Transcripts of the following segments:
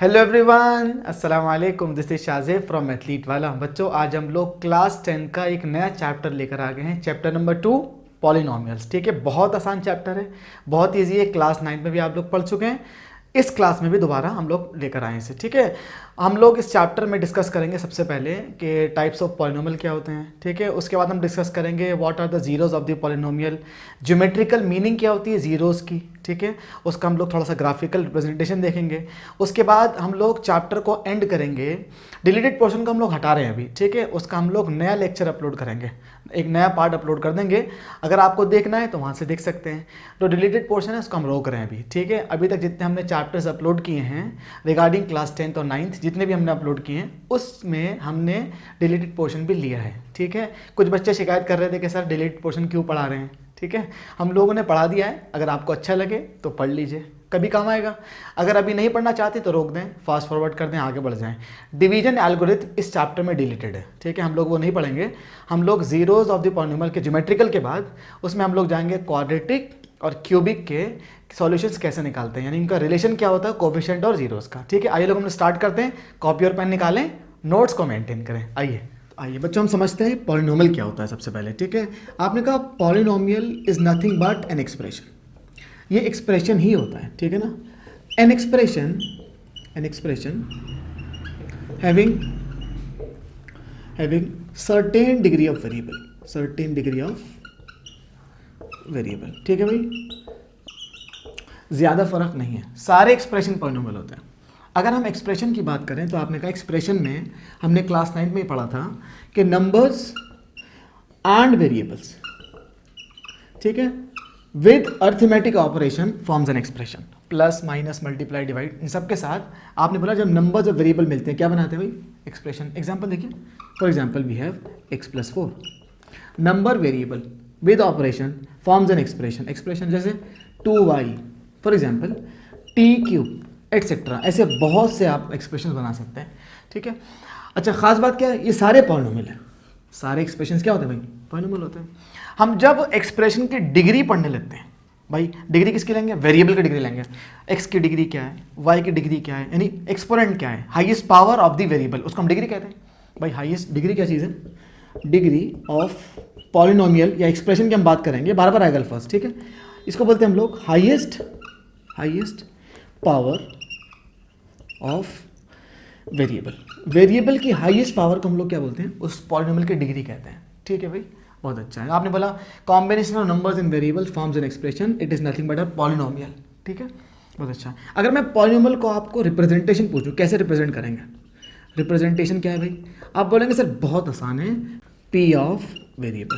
Hello everyone, अस्सलाम वालेकुम। This is Shahzeb from athlete वाला। बच्चों, आज हम लोग क्लास 10 का एक नया चैप्टर लेकर आ गए हैं, चैप्टर नंबर 2 पॉलिनोमियल्स। ठीक है, बहुत आसान चैप्टर है, बहुत इजी है। क्लास 9 में भी आप लोग पढ़ चुके हैं, इस क्लास में भी दोबारा हम लोग लेकर आए इसे। ठीक है, हम लोग इस चैप्टर में डिस्कस करेंगे सबसे पहले कि टाइप्स ऑफ पॉलिनोमियल क्या होते हैं। ठीक है, उसके बाद हम डिस्कस करेंगे what are the zeros of the polynomial, geometrical meaning क्या होती है जीरोज की। ठीक है, उसका हम लोग थोड़ा सा ग्राफिकल रिप्रेजेंटेशन देखेंगे। उसके बाद हम लोग चैप्टर को एंड करेंगे। डिलीटेड पोर्शन को हम लोग हटा रहे हैं अभी, ठीक है, उसका हम लोग नया लेक्चर अपलोड करेंगे, एक नया पार्ट अपलोड कर देंगे। अगर आपको देखना है तो वहाँ से देख सकते हैं। तो डिलीटेड पोर्शन है उसको हम रोक रहे हैं अभी। ठीक है, अभी तक जितने हमने चैप्टर्स अपलोड किए हैं रिगार्डिंग क्लास 10th और 9th, जितने भी हमने अपलोड किए हैं उसमें हमने डिलीटेड पोर्शन भी लिया है। ठीक है, कुछ बच्चे शिकायत कर रहे थे कि सर डिलीटेड पोर्शन क्यों पढ़ा रहे हैं। ठीक है, हम लोगों ने पढ़ा दिया है, अगर आपको अच्छा लगे तो पढ़ लीजिए, कभी काम आएगा। अगर अभी नहीं पढ़ना चाहते तो रोक दें, फास्ट फॉरवर्ड कर दें, आगे बढ़ जाएं। डिवीजन एल्गोरिथम इस चैप्टर में डिलीटेड है। ठीक है, हम लोग वो नहीं पढ़ेंगे। हम लोग जीरोज ऑफ द पॉलिनोमियल के ज्योमेट्रिकल के बाद उसमें हम लोग जाएंगे क्वाड्रेटिक और क्यूबिक के सॉल्यूशंस कैसे निकालते हैं, यानी इनका रिलेशन क्या होता है कोफिशिएंट और जीरोस का। ठीक है, आइए लोग हम स्टार्ट करते हैं। कॉपी और पेन निकालें, नोट्स को मेंटेन करें। आइए बच्चों, हम समझते हैं पॉलिनोमियल क्या होता है सबसे पहले। ठीक है, आपने कहा polynomial is nothing but an expression, ये एक्सप्रेशन ही होता है। ठीक है ना, an expression having certain degree of variable, ठीक है भाई, ज़्यादा फर्क नहीं है, सारे एक्सप्रेशन पॉलिनोमियल होते हैं। अगर हम एक्सप्रेशन की बात करें तो आपने कहा एक्सप्रेशन में हमने क्लास 9 में ही पढ़ा था कि नंबर्स एंड वेरिएबल्स, ठीक है, with arithmetic operation forms an expression. Plus minus multiply divide in सब के साथ आपने बोला जब नंबर्स और वेरिएबल मिलते हैं क्या बनाते हैं भाई, एक्सप्रेशन। एग्जांपल देखिए, for example we have x+4, number variable with operation forms an expression जैसे 2y, for example t³ etcetera. ऐसे बहुत से आप एक्सप्रेशन बना सकते हैं। ठीक है, अच्छा, खास बात क्या है, ये सारे पॉलिनोमियल है, सारे एक्सप्रेशंस क्या होते हैं भाई, पॉलिनोमियल होते हैं। हम जब एक्सप्रेशन की डिग्री पढ़ने लगते हैं भाई, डिग्री किसकी लेंगे, वेरिएबल की डिग्री लेंगे। x की डिग्री क्या है, y की डिग्री क्या है, यानी एक्सपोनेंट क्या है, highest power of the variable, उसको हम डिग्री कहते हैं। भाई हाईएस्ट डिग्री क्या चीज़ है, डिग्री ऑफ पॉलिनोमियल या एक्सप्रेशन की हम बात करेंगे, बार बार आएगा अल्फाज। ठीक है, इसको बोलते हैं हम लोग हाईएस्ट पावर ऑफ वेरिएबल की हाईएस्ट पावर को हम लोग क्या बोलते हैं, उस पॉलिनोमियल की डिग्री कहते हैं। ठीक है भाई, बहुत अच्छा है। आपने बोला combination of numbers in variable forms an expression, it is nothing but a polynomial. ठीक है, बहुत अच्छा है। अगर मैं पॉलिनोमियल को आपको रिप्रेजेंटेशन पूछूं कैसे रिप्रेजेंट करेंगे, रिप्रेजेंटेशन क्या है भाई, आप बोलेंगे सर बहुत आसान है, पी ऑफ वेरिएबल।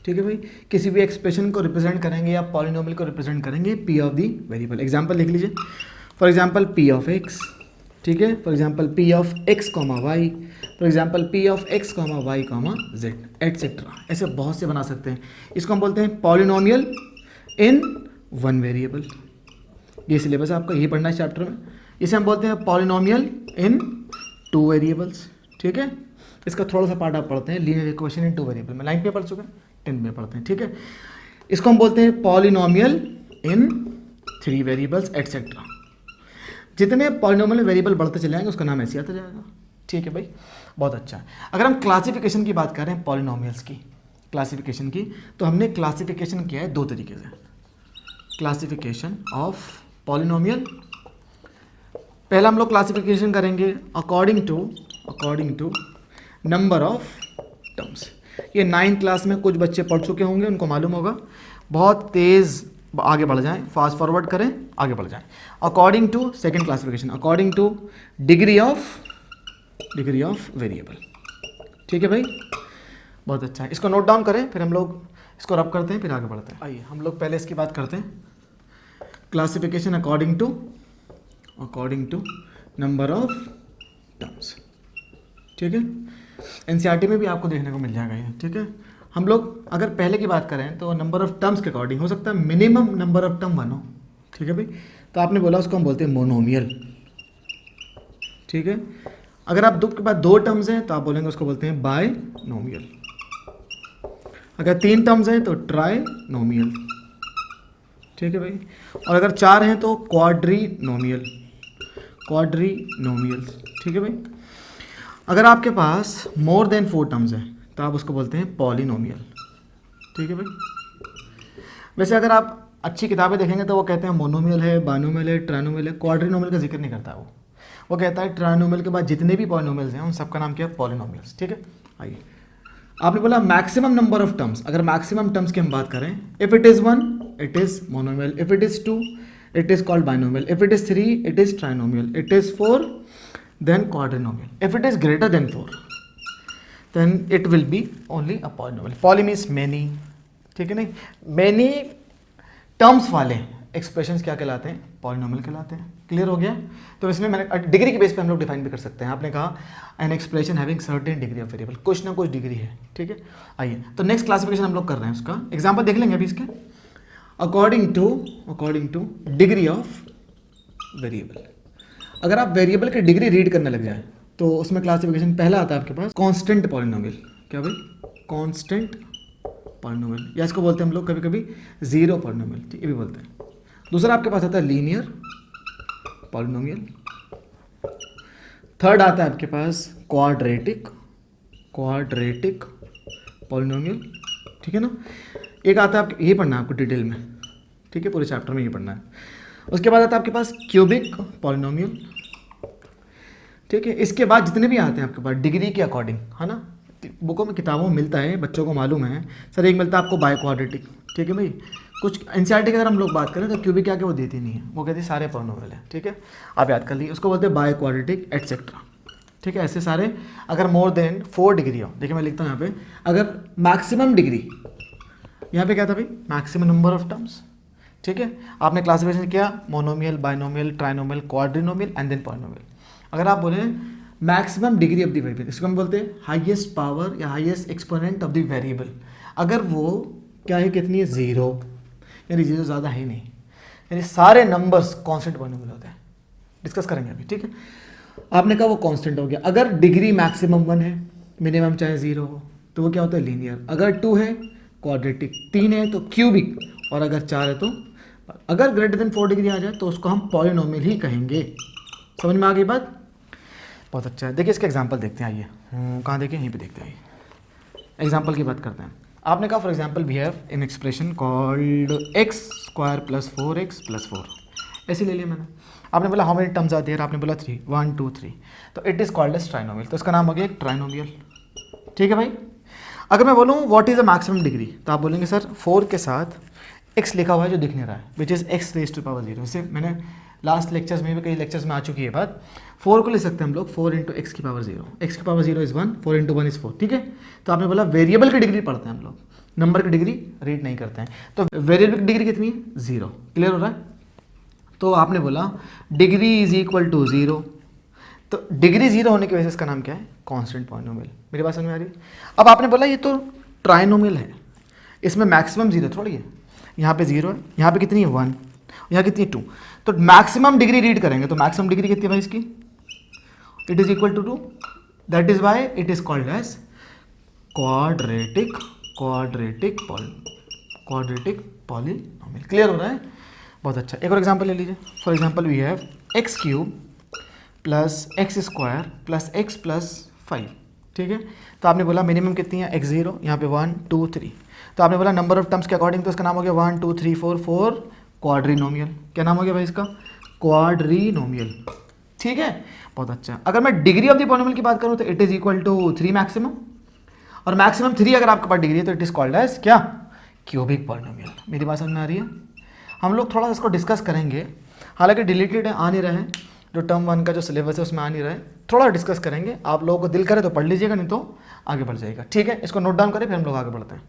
ठीक है भाई, किसी भी एक्सप्रेशन को रिप्रेजेंट करेंगे या पॉलिनोमियल को रिप्रेजेंट करेंगे P of the variable. Example लिख लीजिए, for example P of X, ठीक है, for example P of X comma Y, for example P of X comma Y comma Z etcetera. ऐसे बहुत से बना सकते हैं। इसको हम बोलते हैं पॉलिनोमियल इन वन वेरिएबल। ये सिलेबस आपको यही पढ़ना है चैप्टर में। इसे हम बोलते हैं पॉलिनोमियल इन टू वेरिएबल्स। ठीक है, इसका थोड़ा सा पार्ट आप पढ़ते हैं, linear equation in two variable में 9th में पढ़ चुके हैं, 10th में पढ़ते हैं। ठीक है, इसको हम बोलते हैं पॉलिनोमियल इन 3 वेरिएबल्स एटसेट्रा। जितने पॉलिनोमियल वेरिएबल बढ़ते चले जाएंगे उसका नाम ऐसे आता जाएगा। ठीक है भाई, बहुत अच्छा है। अगर हम क्लासिफिकेशन की बात करें पॉलिनोमियल्स की, क्लासिफिकेशन की, तो हमने क्लासिफिकेशन किया है 2 तरीके से। क्लासिफिकेशन ऑफ पॉलिनोमियल, पहला हम लोग क्लासिफिकेशन करेंगे according to number of terms. ये 9th क्लास में कुछ बच्चे पढ़ चुके होंगे, उनको मालूम होगा। बहुत तेज़ आगे बढ़ जाएं, फास्ट फॉरवर्ड करें, आगे बढ़ जाएं। According to second classification, according to degree of variable. ठीक है भाई, बहुत अच्छा है। इसको नोट डाउन करें, फिर हम लोग इसको रब करते हैं, फिर आगे बढ़ते हैं। आइए हम लोग पहले इसकी बात करते हैं। Classification according to number of terms. ठीक है, एनसीईआरटी में भी आपको देखने को मिल जाएगा ये। ठीक है, हम लोग अगर पहले की बात करें तो नंबर ऑफ टर्म्स के अकॉर्डिंग हो सकता है मिनिमम नंबर ऑफ टर्म 1 हो। ठीक है भाई, तो आपने बोला उसको हम बोलते हैं मोनोमियल। ठीक है, अगर आप दो के बाद 2 टर्म्स हैं तो आप बोलेंगे उसको बोलते हैं बायनोमियल। अगर 3 टर्म्स हैं तो ट्राइनोमियल। ठीक है भाई, और अगर 4 हैं तो क्वाड्रीनोमियल। क्वाड्रीनोमियल्स, ठीक है भाई। अगर आपके पास मोर देन 4 टर्म्स है तो आप उसको बोलते हैं पॉलिनोमियल, ठीक है भाई। वैसे अगर आप अच्छी किताबें देखेंगे तो वो कहते हैं मोनोमियल है, बाइनोमियल है, ट्राइनोमियल है, क्वाड्रीनोमियल का जिक्र नहीं करता है वो कहता है ट्राइनोमियल के बाद जितने भी पॉलिनोमियल्स हैं उन सबका नाम क्या है, पॉलिनोमियल्स, ठीक है। आइए, आपने बोला मैक्सिमम नंबर ऑफ टर्म्स, अगर मैक्सिमम टर्म्स की हम बात करें, if it is 1 it is monomial, if it is 2 it is called binomial, if it is 3 it is trinomial, it is 4 then quadrinomial, if it is greater than 4 then it will be only a polynomial. Poly means many, ठीक है नहीं, many terms वाले expressions क्या कहलाते हैं, polynomial कहलाते हैं। Clear हो गया। तो इसमें मैंने डिग्री के बेस पे हम लोग डिफाइन भी कर सकते हैं। आपने कहा an expression having certain degree of variable, कुछ ना कुछ डिग्री है, ठीक है। आइए, तो नेक्स्ट क्लासिफिकेशन हम लोग कर रहे हैं, उसका एग्जाम्पल देख लेंगे अभी इसके। According to degree of variable, अगर आप वेरिएबल की डिग्री रीड करने लग जाए तो उसमें क्लासिफिकेशन पहला आता है आपके पास कांस्टेंट पॉलिनोमियल। क्या भाई, कांस्टेंट पॉलिनोमियल, या इसको बोलते हैं हम लोग कभी कभी जीरो पॉलिनोमियल, ठीक, ये भी बोलते हैं। दूसरा आपके पास आता है लीनियर पॉलिनोमियल। थर्ड आता है आपके पास क्वाड्रेटिक पॉलिनोमियल, ठीक है ना। एक आता है आपके, ये पढ़ना है आपको डिटेल में, ठीक है, पूरे चैप्टर में ये पढ़ना है। उसके बाद आता है आपके पास क्यूबिक पॉलिनोमियल, ठीक है। इसके बाद जितने भी आते हैं आपके पास डिग्री के अकॉर्डिंग, है ना, बुकों में किताबों में मिलता है, बच्चों को मालूम है सर। एक मिलता है आपको बाय क्वाड्रेटिक, ठीक है भाई। कुछ एनसीईआरटी की अगर हम लोग बात करें तो क्यूबिक क्या, वो देती नहीं है, वो कहती है सारे पॉलिनोमियल है, ठीक है, आप याद कर लीजिए। उसको बोलते हैं बाय क्वाड्रेटिक एटसेट्रा, ठीक है। ऐसे सारे अगर मोर देन 4 डिग्री हो, देखिए मैं लिखता हूँ यहाँ पे, अगर मैक्सिमम डिग्री, यहाँ पे क्या था भाई, मैक्सिमम नंबर ऑफ टर्म्स, ठीक है। आपने क्लासिफिकेशन किया monomial, binomial, trinomial, quadrinomial and then polynomial. अगर आप बोले maximum degree of the variable, इसको हम बोलते हैं हाईएस्ट पावर या highest exponent of the variable. अगर वो क्या है, कितनी है, 0, यानी 0 ज़्यादा है नहीं, यानी सारे नंबर्स कांस्टेंट पॉलिनोमियल होते हैं। डिस्कस करेंगे अभी, ठीक है। आपने कहा वो कांस्टेंट हो गया। अगर डिग्री मैक्सिमम 1 है, मिनिमम चाहे 0 हो, तो वो क्या होता है, लीनियर। अगर 2 है क्वाड्रेटिक, 3 है तो क्यूबिक, और अगर 4 है तो, अगर ग्रेटर देन 4 डिग्री आ जाए तो उसको हम पॉलिनोमियल ही कहेंगे। समझ में आ गई बात, बहुत अच्छा है। देखिए इसका एग्जांपल देखते हैं, आइए कहाँ देखिए, यहीं पे देखते हैं, एग्जांपल की बात करते हैं। आपने कहा for example we have an expression called x² + 4x + 4, ऐसे ले लिया मैंने। आपने बोला how many terms are there, आपने बोला 3, 1 2 3, तो it is called as trinomial, तो इसका नाम हो गया एक ट्राइनोमियल, ठीक है भाई। अगर मैं बोलूँ what is the maximum degree, तो आप बोलेंगे सर 4 के साथ x लिखा हुआ है जो दिख नहीं रहा है, विच इज़ x⁻⁴। जैसे मैंने लास्ट लेक्चर्स में भी, कई लेक्चर्स में आ चुकी है बात, 4 को ले सकते हैं हम लोग 4 × x⁻⁴, x⁻⁴ इज़ 1, 4 × 1 इज़ 4, ठीक है। तो आपने बोला वेरिएबल की डिग्री पढ़ते हैं हम लोग, नंबर की डिग्री रीड नहीं करते हैं। तो वेरिएबल की डिग्री कितनी है, 0, क्लियर हो रहा है। तो आपने बोला डिग्री इज इक्वल टू 0, तो डिग्री 0 होने की वजह से इसका नाम क्या है, कांस्टेंट पॉलिनोमियल। मेरी बात समझ में आ रही है। अब आपने बोला ये तो ट्राइनोमियल है, इसमें मैक्सिमम 0 थोड़ी है, यहाँ पे 0 है, यहाँ पे कितनी है 1, यहाँ कितनी है 2, तो मैक्सिमम डिग्री रीड करेंगे तो मैक्सिमम डिग्री कितनी है भाई इसकी, it is equal to 2, that is why it is called as quadratic polynomial. Clear हो रहा है, बहुत अच्छा। एक और एग्जांपल ले लीजिए। For example we have x³ + x² + x + 5, ठीक है। तो आपने बोला मिनिमम कितनी है, x0, यहाँ पे 1 2 3, तो आपने बोला नंबर ऑफ टर्म्स के अकॉर्डिंग, तो इसका नाम हो गया 1 2 3 4 4 क्वाड्रीनोमियल। क्या नाम हो गया भाई इसका, क्वाड्रीनोमियल, ठीक है, बहुत अच्छा। अगर मैं डिग्री ऑफ द पॉलिनोमियल की बात करूँ तो it is equal to 3 maximum, और मैक्सिमम 3 अगर आपके पास डिग्री है तो इट इज कॉल्ड एज क्या, क्यूबिक पॉलिनोमियल। मेरी बात समझ में आ रही है। हम लोग थोड़ा सा इसको डिस्कस करेंगे, हालांकि डिलीटेड आ नहीं रहा है, जो टर्म 1 का जो सिलेबस है उसमें आ नहीं रहा है, थोड़ा डिस्कस करेंगे। आप लोगों को दिल करे तो पढ़ लीजिएगा, नहीं तो आगे बढ़ जाएगा, ठीक है। इसको नोट डाउन करें, फिर हम लोग आगे बढ़ते हैं।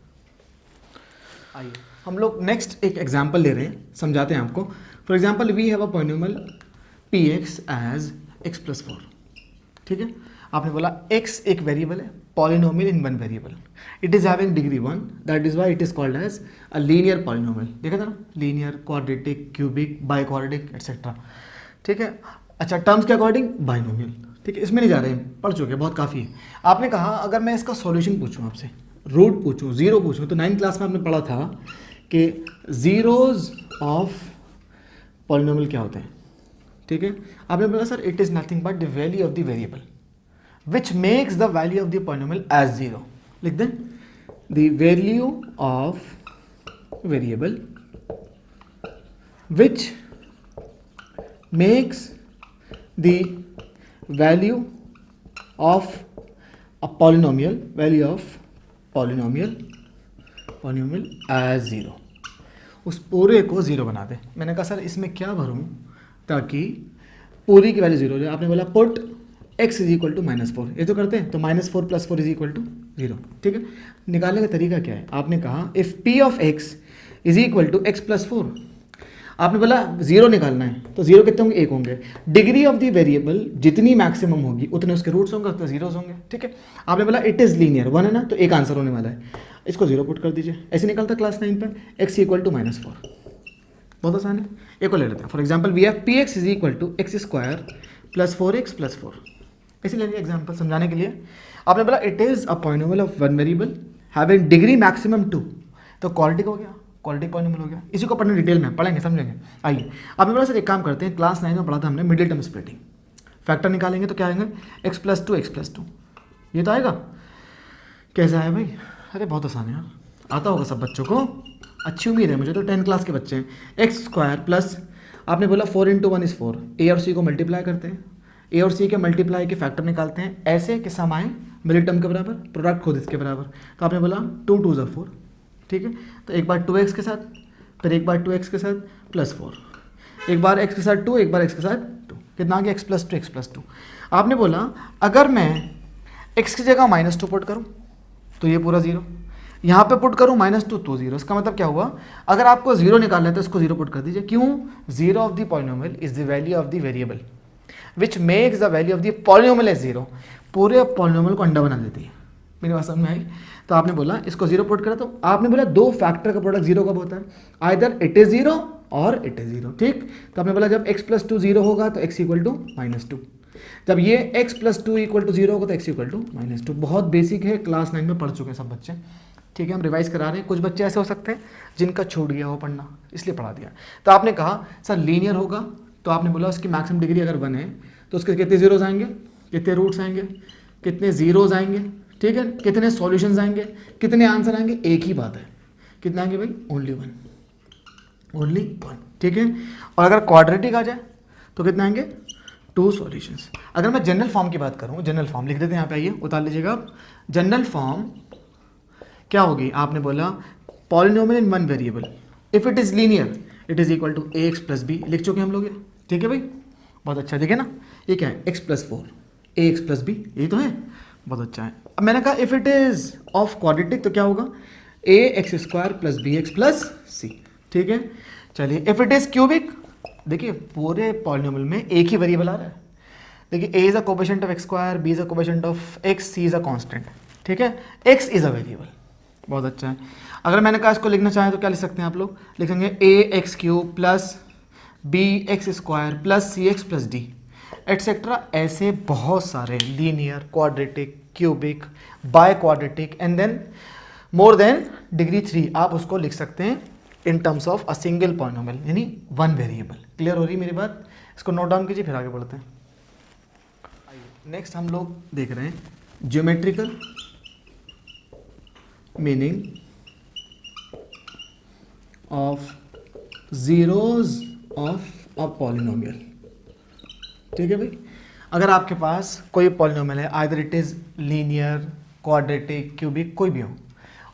आइए हम लोग नेक्स्ट एक एग्जांपल ले रहे हैं, समझाते हैं आपको। For example we have a polynomial px as x + 4, ठीक है। आपने बोला x एक वेरिएबल है, polynomial in 1 variable, it is having degree 1, that is why it is called as a linear polynomial. देखा था ना, linear, quadratic, cubic, biquadratic etcetera, ठीक है। अच्छा, टर्म्स के अकॉर्डिंग बाइनोमियल, ठीक है। इसमें नहीं जा रहे हैं, पढ़ चुके, बहुत काफ़ी है। आपने कहा अगर मैं इसका सॉल्यूशन पूछूं आपसे, रूट पूछूं, 0 पूछूं, तो 9th क्लास में आपने पढ़ा था कि जीरोज ऑफ पॉलिनोमियल क्या होते हैं, ठीक है। आपने बोला sir it is nothing but the value of the variable which makes the value of the polynomial as zero. लिख दें the value of variable which makes the value of a polynomial as zero. उस पूरे को zero बना दे। मैंने कहा sir इसमें क्या भरूं ताकि पूरी की वैल्यू जीरो हो जाए। आपने बोला put x is equal to -4, ये तो करते हैं, तो -4 + 4 इज इक्वल टू 0। ठीक है, निकालने का तरीका क्या है? आपने कहा if p of x is equal to x + 4, आपने बोला जीरो निकालना है, तो जीरो कितने होंगे? 1 होंगे। डिग्री ऑफ द वेरिएबल जितनी मैक्सिमम होगी उतने उसके रूट्स होंगे, उतने जीरोस होंगे। ठीक है, आपने बोला इट इज़ लीनियर 1 है ना, तो एक आंसर होने वाला है, इसको 0 पुट कर दीजिए। ऐसे निकलता क्लास 9 पर x इक्वल टू -4। बहुत आसान है। एक को ले लेते हैं। For example we have px is equal to x² + 4x + 4। ऐसे लेंगे एग्जाम्पल समझाने के लिए। आपने बोला it is a polynomial of one variable having degree maximum 2, तो क्वाड्रेटिक हो गया, क्वाड्रेटिक पॉलिनोमियल हो गया। इसी को पढ़ने डिटेल में पढ़ेंगे, समझेंगे। आइए आपने बोला सर एक काम करते हैं, क्लास 9 में पढ़ा था हमने मिडिल टर्म स्प्लिटिंग। फैक्टर निकालेंगे तो क्या आएंगे? x + 2 x + 2, ये तो आएगा। कैसे आया भाई? अरे बहुत आसान है यार, आता होगा सब बच्चों को, अच्छी उम्मीद है मुझे, तो 10 क्लास के बच्चे हैं। x² प्लस आपने बोला 4 × 1 = 4, a और c को मल्टीप्लाई करते हैं, a और c के मल्टीप्लाई के फैक्टर निकालते हैं, ऐसे कि सम आए मिडिल टर्म के बराबर, प्रोडक्ट खुद इसके बराबर। तो आपने बोला 2 × 2 = 4। ठीक है, तो एक बार 2x के साथ, फिर एक बार 2x के साथ +4, एक बार x के साथ 2, एक बार x के साथ 2, कितना आ गया? x + 2 x + 2। आपने बोला अगर मैं x की जगह -2 पुट करूँ तो ये पूरा 0, यहाँ पे पुट करूँ -2 तो 0। इसका मतलब क्या हुआ? अगर आपको 0 निकालना है तो इसको 0 पुट कर दीजिए। क्यों? 0 of the polynomial is the value of the variable which makes the value of the polynomial as 0। पूरे पॉलिनोमियल को अंडा बना देती है। मेरी बात समझ में आई? तो आपने बोला इसको 0 पुट करा, तो आपने बोला दो फैक्टर का प्रोडक्ट 0 कब होता है? आइदर इट इज 0 और इट इज 0। ठीक, तो आपने बोला जब x + 2 0 होगा तो x इक्वल टू -2, जब ये x + 2 = 0 होगा तो x इक्वल टू -2। बहुत बेसिक है, क्लास 9 में पढ़ चुके हैं सब बच्चे। ठीक है, हम रिवाइज करा रहे हैं। कुछ बच्चे ऐसे हो सकते हैं जिनका छूट गया वो पढ़ना, इसलिए पढ़ा दिया। तो आपने कहा सर लीनियर होगा, तो आपने बोला उसकी मैक्सिमम डिग्री अगर 1 है तो उसके कितने जीरोज आएंगे, कितने रूट्स आएंगे, कितने जीरोज आएंगे। ठीक है, कितने सॉल्यूशंस आएंगे, कितने आंसर आएंगे? एक ही बात है, कितने आएंगे भाई? Only one. ठीक है, और अगर क्वाड्रेटिक आ जाए तो कितने आएंगे? 2 सॉल्यूशंस। अगर मैं जनरल फॉर्म की बात करूँ, जनरल फॉर्म लिख देते हैं यहाँ पे, आइए उतार लीजिएगा आप। जनरल फॉर्म क्या होगी? आपने बोला polynomial in one variable if it is linear it is equal to ax + b। लिख चुके हम लोग ये। ठीक है भाई, बहुत अच्छा। देखिए ना, ये क्या है? x + 4 ax + b, यही तो है। बहुत अच्छा है। अब मैंने कहा if it is of quadratic तो क्या होगा? ax² + bx + c। ठीक है, चलिए इफ इट इज क्यूबिक, देखिए पूरे पॉलिनोमियल में एक ही वेरिएबल आ रहा है। देखिए a is a coefficient of x², b is a coefficient of x, c is a constant. ठीक है, x इज अ वेरिएबल। बहुत अच्छा है। अगर मैंने कहा इसको लिखना चाहें तो क्या लिख सकते हैं आप लोग? लिखेंगे ax³ + bx² + cx + d etcetera. ऐसे बहुत सारे linear, quadratic, cubic, biquadratic and then more than degree 3 आप उसको लिख सकते हैं in terms of a single polynomial, यानी वन वेरिएबल। क्लियर हो रही मेरी बात? इसको नोट डाउन कीजिए, फिर आगे बढ़ते हैं। नेक्स्ट हम लोग देख रहे हैं geometrical meaning of zeros of a polynomial. ठीक है भाई, अगर आपके पास कोई पॉलिनोमियल है, either it is linear, quadratic, cubic, कोई भी हो,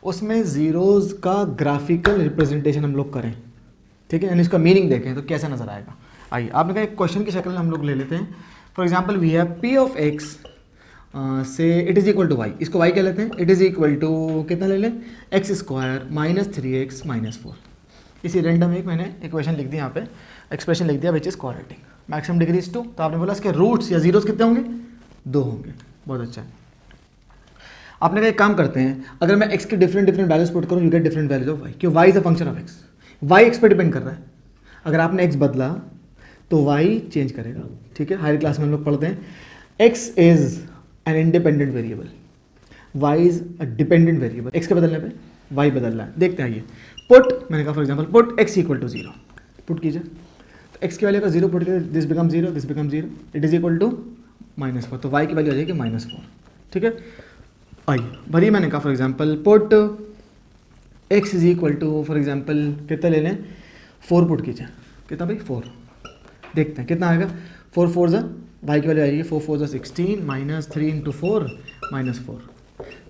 उसमें जीरोज का ग्राफिकल रिप्रेजेंटेशन हम लोग करें, ठीक है, यानी इसका मीनिंग देखें तो कैसा नजर आएगा। आइए आपने कहा एक क्वेश्चन की शक्ल में हम लोग ले लेते हैं। For example we have p of x से it is equal to y, इसको y क्या लेते हैं? इट इज इक्वल टू कितना ले लें? x² - 3x - 4। इसी रेंडम एक मैंने इक्वेशन लिख दी, यहाँ पे एक्सप्रेशन लिख दिया which is quadratic. Maximum degree is 2, तो आपने बोला इसके रूट्स या जीरोस कितने होंगे? 2 होंगे। बहुत अच्छा है। आपने कहा एक काम करते हैं, अगर मैं x के डिफरेंट वैल्यूज पुट करूँ, you get different values of y, क्यों? y is a function of x, y x पे डिपेंड कर रहा है। अगर आपने x बदला तो y चेंज करेगा। ठीक है, हायर क्लास में हम लोग पढ़ते हैं x is an independent variable, y is a dependent variable. x के बदलने पे y बदल रहा है। देखते हैं, आइए पुट, मैंने कहा for example put x = 0, put कीजिए तो x की वैल्यू का 0 पुट करके this become 0, this become 0, it is equal to -4, तो y की वैल्यू आ जाएगी -4। ठीक है, आइए भरी मैंने कहा for example put x is equal to for example कितना ले लें, 4 पुट कीजिए, कितना भाई 4, देखते हैं कितना आएगा। 4 4 ज़ा y की वैल्यू आएगी 4 4 ज़ा 16 माइनस 3 इंटू 4 -4,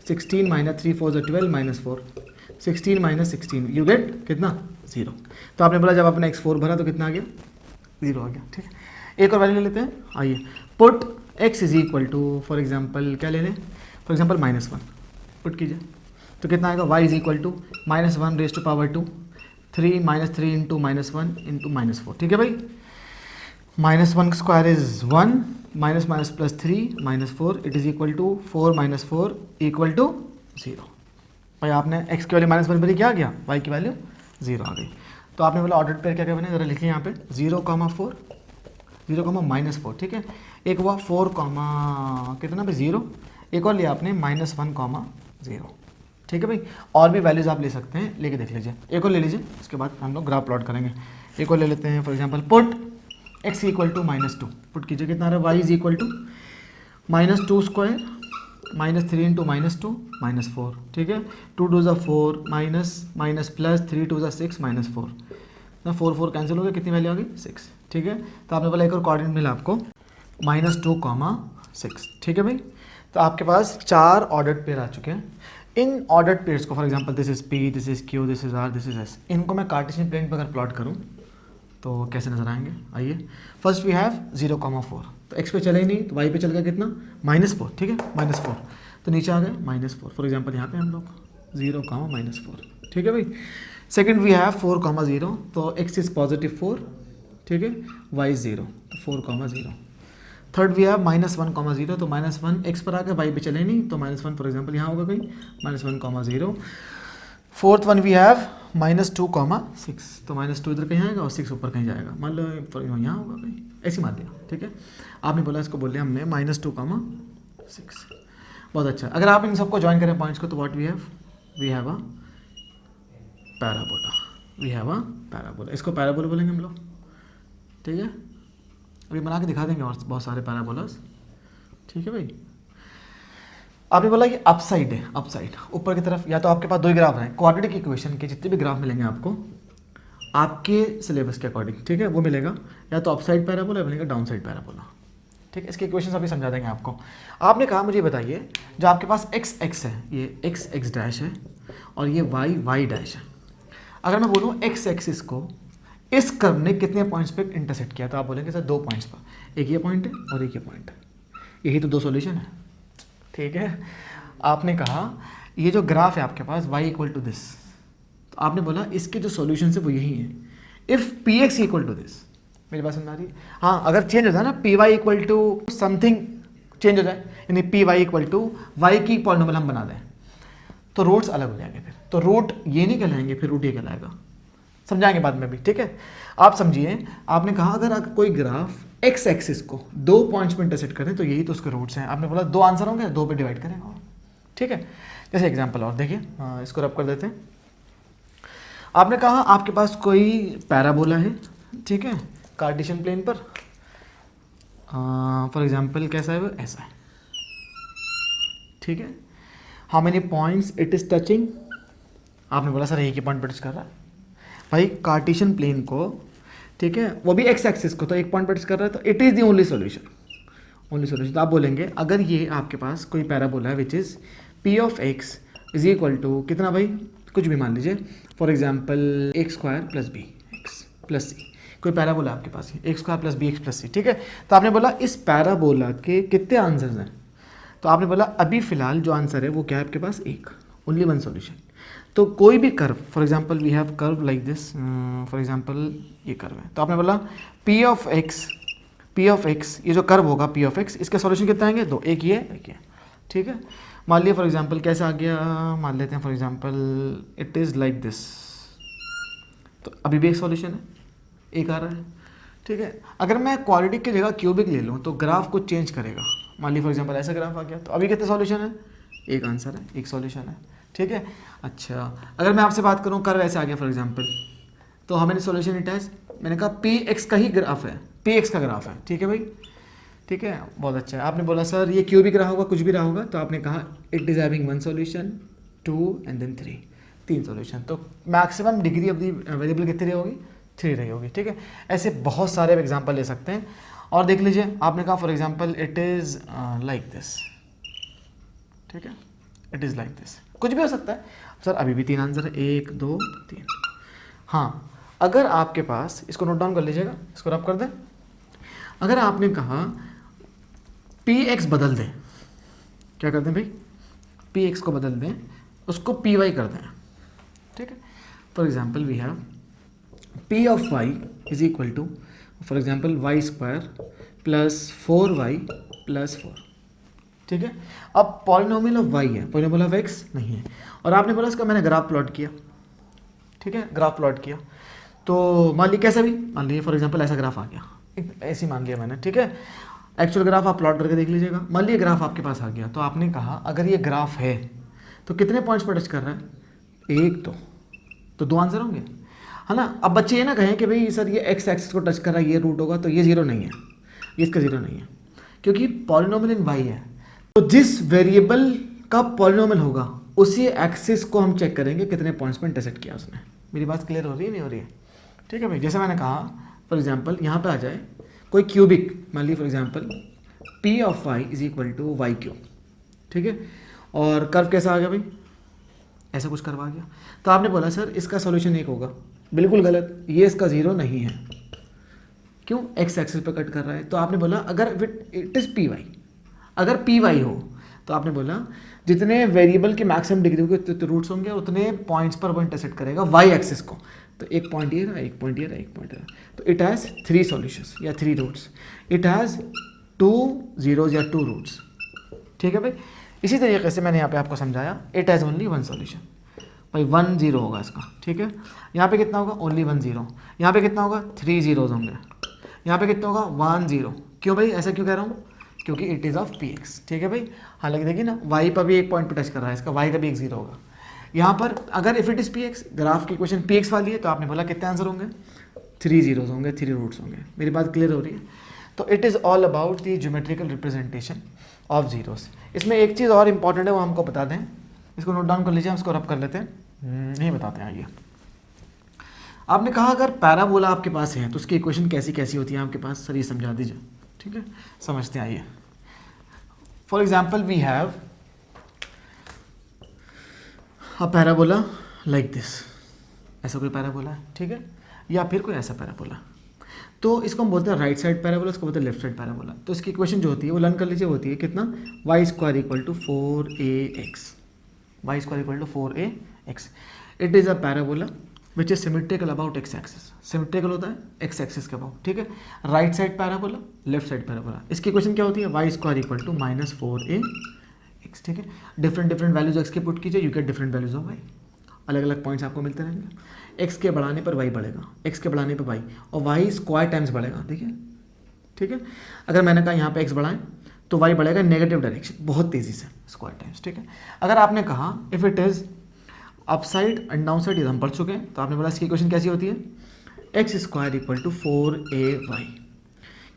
16 माइनस 3 4 ज़ा 12 -4, 16 माइनस 16 यू गेट कितना 0। तो आपने बोला जब आपने x4 भरा तो कितना आ गया 0 आ गया। ठीक है, एक और वैल्यू ले लेते हैं, आइए put x is equal to for example क्या ले लें, फॉर एग्जाम्पल -1 पुट कीजिए, तो कितना आएगा y is equal to -1 raise to power 2, 3 -3 into -1 into -4। ठीक है भाई, -1 square is 1, minus minus plus 3 -4, it is equal to 4 - 4 equal to 0। भाई आपने x की वैल्यू -1 भरी, क्या आ गया y की वैल्यू 0 आ गई। तो आपने बोला ऑर्डर पेयर क्या क्या बने, ज़रा लिखिए यहाँ पे 0, 4, 0, -4। ठीक है, एक हुआ 4, कितना भाई 0, एक और लिया आपने -1, 0। ठीक है भाई, और भी वैल्यूज़ आप ले सकते हैं, लेके देख लीजिए, एक और ले लीजिए, उसके बाद हम लोग ग्राफ प्लॉट करेंगे। एक और ले लेते हैं for example put x equal to -2 put कीजिए, कितना आ रहा है y is equal to -2 square -3 into -2 -4। ठीक है, 2 2 ज़ा 4 माइनस प्लस 3 2 ज़ा 6 -4 ना, 4 4 कैंसिल हो गया, कितनी वैल्यू आ गई 6। ठीक है, तो आपने बोला एक और कोऑर्डिनेट मिला आपको -2, 6। ठीक है भाई, तो आपके पास 4 ऑर्डर्ड पेयर आ चुके हैं। इन ऑर्डर्ड पेयर्स को for example this is p, this is q, this is r, this is s, इनको मैं कार्टेशियन प्लेन पर अगर प्लॉट करूं तो कैसे नजर आएंगे, आइए फर्स्ट वी हैव 0, 4, तो x पे चले ही नहीं तो y पे चल गया कितना -4। ठीक है, -4, तो नीचे आ गए -4, फॉर एग्जांपल यहाँ पे हम लोग 0, -4। ठीक है भाई, सेकंड वी हैव 4, 0, तो x इज +4, ठीक है, y इज 0, तो 4, 0। थर्ड वी हैव -1, 0, तो -1 x पर आ गया, y पे चले नहीं तो -1 फॉर एग्जांपल यहाँ होगा कहीं -1, 0। फोर्थ वन वी हैव -2, 6, तो -2 इधर कहीं आएगा और 6 ऊपर कहीं जाएगा, मान लो यहाँ होगा कहीं, ऐसे मान लिया। ठीक है, आपने बोला इसको बोल दिया हमने -2, 6, बहुत अच्छा। अगर आप इन सबको ज्वाइन करें पॉइंट्स को तो what we have a parabola, we have a parabola, इसको पैराबोला बोलेंगे हम लोग। ठीक है, अभी बना के दिखा देंगे और बहुत सारे पैराबोलास। ठीक है भाई, आपने बोला कि अपसाइड है, अपसाइड ऊपर की तरफ, या तो आपके पास 2 ग्राफ हैं क्वाड्रेटिक इक्वेशन के, जितने भी ग्राफ मिलेंगे आपको आपके सिलेबस के अकॉर्डिंग, ठीक है, वो मिलेगा या तो अपसाइड पैराबोला या मिलेगा डाउन साइड पैराबोला। ठीक है, इसके इक्वेशन अभी समझा देंगे आपको। आपने कहा मुझे बताइए जो आपके पास x है, ये x डैश है और ये y डैश है। अगर मैं बोलूँ x एक्सिस को इस कर्व ने कितने पॉइंट्स पे इंटरसेक्ट किया, तो आप बोलेंगे सर 2 पॉइंट्स पर, एक ये पॉइंट है और एक ये पॉइंट है, यही तो 2 सॉल्यूशन है। ठीक है, आपने कहा ये जो ग्राफ है आपके पास y इक्वल टू दिस, तो आपने बोला इसके जो सॉल्यूशन है वो यही है। If px equal to this, मेरी बात समझ आ रही है? हाँ, अगर चेंज हो जाए ना py equal to something change हो जाए, यानी py इक्वल टू y की पॉलिनोमियल हम बना दें तो रूट्स अलग हो जाएंगे, फिर तो रूट ये नहीं कहलाएंगे, फिर रूट ये कहलाएगा, समझाएंगे बाद में भी। ठीक है, आप समझिए, आपने कहा अगर कोई ग्राफ x एक्सिस को 2 पॉइंट्स में इंटरसेक्ट करें तो यही तो उसके रूट्स हैं। आपने बोला 2 आंसर होंगे, 2 पे डिवाइड करेंगे। ठीक है, जैसे एग्जांपल और देखिए, इसको रब कर देते हैं। आपने कहा आपके पास कोई पैराबोला है, ठीक है, कार्टेशियन प्लेन पर, फॉर एग्जांपल कैसा है वो, ऐसा है। ठीक है, how many points it is touching, आपने बोला सर एक ही पॉइंट पर टच कर रहा है। भाई कार्टेशियन प्लेन को, ठीक है, वो भी x एक्सिस को तो एक पॉइंट पर टच कर रहा है, तो it is the only solution, only solution. तो आप बोलेंगे अगर ये आपके पास कोई पैराबोला है which is p of x is equal to कितना भाई, कुछ भी मान लीजिए, for example x² + b x + c, कोई पैराबोला आपके पास है x² + b x + c। ठीक है, तो आपने बोला इस पैराबोला के कितने आंसर्स हैं, तो आपने बोला अभी फिलहाल जो आंसर है वो क्या है आपके पास, एक, ओनली 1 सॉल्यूशन। तो कोई भी curve, for example we have curve like this, for example ये कर्व है, तो आपने बोला p ऑफ x, ये जो कर्व होगा p ऑफ x, इसके सॉल्यूशन कितने आएंगे, 2, एक ये एक ये। ठीक है, मान लिया फॉर एग्जांपल कैसा आ गया, मान लेते हैं for example it is like this, तो अभी भी एक सॉल्यूशन है, एक आ रहा है। ठीक है, अगर मैं क्वाड्रेटिक की जगह क्यूबिक ले लूँ तो ग्राफ को चेंज करेगा, मान ली फॉर एग्जांपल ऐसा ग्राफ आ गया, तो अभी कितने सॉल्यूशन है, एक आंसर है, एक सॉल्यूशन है। ठीक है, अच्छा, अगर मैं आपसे बात करूं कर्व ऐसे आ गया फॉर एग्जांपल, तो हमें सॉल्यूशन इट हैज मैंने कहा पी एक्स का ही ग्राफ है, पी एक्स का ग्राफ है, ठीक है भाई, ठीक है, बहुत अच्छा है। आपने बोला सर ये क्यूबिक रहा होगा, कुछ भी रहा होगा, तो आपने कहा it is having 1 solution, 2 and then 3, 3 solution. तो maximum degree of the variable कितनी रही होगी, 3 रही होगी, ठीक है। ऐसे बहुत सारे एग्जांपल ले सकते हैं। और देख लीजिए, आपने कहा for example it is like this, ठीक है, इट इज़ लाइक दिस, कुछ भी हो सकता है। सर अभी भी 3 आंसर है, 1 2 3। हाँ, अगर आपके पास, इसको नोट डाउन कर लीजिएगा, इसको रब कर दें। अगर आपने कहा पी एक्स बदल दें, क्या कर दें भाई, पी एक्स को बदल दें, उसको पी वाई कर दें, ठीक है। For example we have P of Y is equal to for example Y square plus 4y plus 4, ठीक है। अब पॉलिनोमियल ऑफ y है, पॉलिनोमियल ऑफ x नहीं है। और आपने बोला इसका मैंने ग्राफ प्लॉट किया, ठीक है, ग्राफ प्लॉट किया। तो मान लीजिए कैसा भी, मान लीजिए फॉर एग्जाम्पल ऐसा ग्राफ आ गया, ऐसे मान लिया मैंने, ठीक है। एक्चुअल ग्राफ आप प्लॉट करके देख लीजिएगा। मान लीजिए ग्राफ आपके पास आ गया, तो आपने कहा अगर ये ग्राफ है तो कितने पॉइंट्स पर टच कर रहा है, 1 2, तो 2 आंसर होंगे, है ना। अब बच्चे ये ना कहें कि भाई सर ये एक्स एक्सिस को टच कर रहा है, ये रूट होगा, तो ये 0 नहीं है, ये इसका 0 नहीं है, क्योंकि पॉलिनोमियल इन वाई है। तो जिस वेरिएबल का पॉलिनोमियल होगा उसी एक्सिस को हम चेक करेंगे कितने पॉइंट्स पर इंटरसेक्ट किया उसने। मेरी बात क्लियर हो रही है, नहीं हो रही है, ठीक है भाई। जैसे मैंने कहा फॉर एग्जाम्पल यहाँ पे आ जाए कोई क्यूबिक, मान लीजिए for example P of Y is equal to Y cube, ठीक है। और कर्व कैसा आ गया भाई, ऐसा कुछ कर्व आ गया। तो आपने बोला सर इसका सॉल्यूशन 1 होगा, बिल्कुल गलत, ये इसका 0 नहीं है, क्यों, एक्स एक्सिस पे कट कर रहा है। तो आपने बोला अगर इट इज़ पी वाई, अगर पी वाई हो तो आपने बोला जितने वेरिएबल की मैक्सिमम डिग्री होगी रूट्स होंगे, उतने पॉइंट्स पर वो इंटरसेक्ट करेगा वाई एक्सिस को। तो 1 पॉइंट ये रहा, 1 पॉइंट ये रहा, 1 पॉइंट रहा, तो इट हैज़ 3 सॉल्यूशंस या 3 रूट्स, इट हैज़ 2 zeros या 2 रूट्स, ठीक है भाई। इसी तरीके से मैंने यहाँ पे आपको समझाया, इट हैज़ ओनली 1 सॉल्यूशन, भाई 1 0 होगा इसका, ठीक है। यहाँ पे कितना होगा, ओनली 1 0, यहाँ पे कितना होगा, 3 zeros होंगे, यहाँ पे कितना होगा, 1 0। क्यों भाई, ऐसा क्यों कह रहा हूँ, क्योंकि it is of P x, ठीक है भाई। हालांकि देखिए ना, वाई पर भी 1 पॉइंट पर टच कर रहा है, इसका वाई का भी 1 0 होगा। यहाँ पर अगर if it is P x, graph की क्वेश्चन पी एक्स वाली है, तो आपने बोला कितने आंसर होंगे, 3 zeros होंगे, 3 रूट्स होंगे। मेरी बात क्लियर हो रही है। तो it is all about the geometrical representation of zeros. इसमें एक चीज़ और इंपॉर्टेंट है, वो हमको बता दें, इसको नोट डाउन कर लीजिए, हम इसको रब कर लेते हैं, नहीं बताते हैं। आइए, आपने कहा अगर पैराबोला आपके पास है तो उसकी इक्वेशन कैसी कैसी होती है आपके पास, सर ये समझा दीजिए, ठीक है, समझते हैं। आइए, for example we have a parabola like this, ऐसा कोई पैराबोला है, ठीक है, या फिर कोई ऐसा पैराबोला, तो इसको हम बोलते हैं राइट साइड पैराबोला, इसको बोलते हैं लेफ्ट साइड पैराबोला। तो इसकी इक्वेशन जो होती है वो लर्न कर लीजिए, होती है कितना, Y square equal to 4ax, Y square equal to 4ax। It is a parabola which is symmetrical about X axis, symmetrical होता है एक्स एक्सिस के अबाउट, ठीक है। Right side parabola, left side parabola. इसकी इक्वेशन क्या होती है, Y square equal to -4ax, ठीक है। डिफरेंट वैल्यूज एक्स के पुट कीजिए, you get different values of Y, अलग अलग पॉइंट्स आपको मिलते रहेंगे। एक्स के बढ़ाने पर वाई बढ़ेगा, एक्स के बढ़ाने पर वाई, और वाई स्क्वायर टाइम्स बढ़ेगा, देखिए, ठीक है। अगर मैंने कहा यहाँ पे एक्स बढ़ाएं तो वाई बढ़ेगा नेगेटिव डायरेक्शन, बहुत तेज़ी से, स्क्वायर टाइम्स, ठीक है। अगर आपने कहा if it is upside and down side, हम पढ़ चुके हैं, तो आपने बोला इसकी इक्वेशन कैसी होती है, x square equal to 4ay,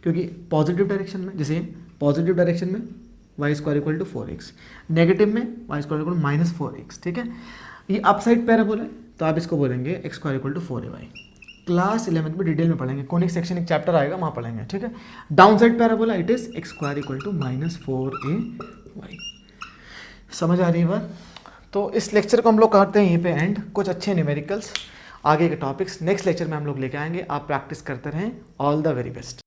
क्योंकि पॉजिटिव डायरेक्शन में, जैसे पॉजिटिव डायरेक्शन में Y square equal to 4x, negative में Y square equal to -4x, ठीक है। ये अपसाइड पैराबोला है, तो आप इसको बोलेंगे X square equal to 4ay। Class 11th में डिटेल में पढ़ेंगे, कोनिक सेक्शन एक चैप्टर आएगा, वहाँ पढ़ेंगे, ठीक है। Down side parabola it is X square equal to -4ay। समझ आ रही है बात। तो इस लेक्चर को हम लोग करते हैं यहीं पे एंड। कुछ अच्छे न्यूमेरिकल्स, आगे के टॉपिक्स नेक्स्ट लेक्चर में हम लोग लेके आएंगे। आप प्रैक्टिस करते रहें। All the very best.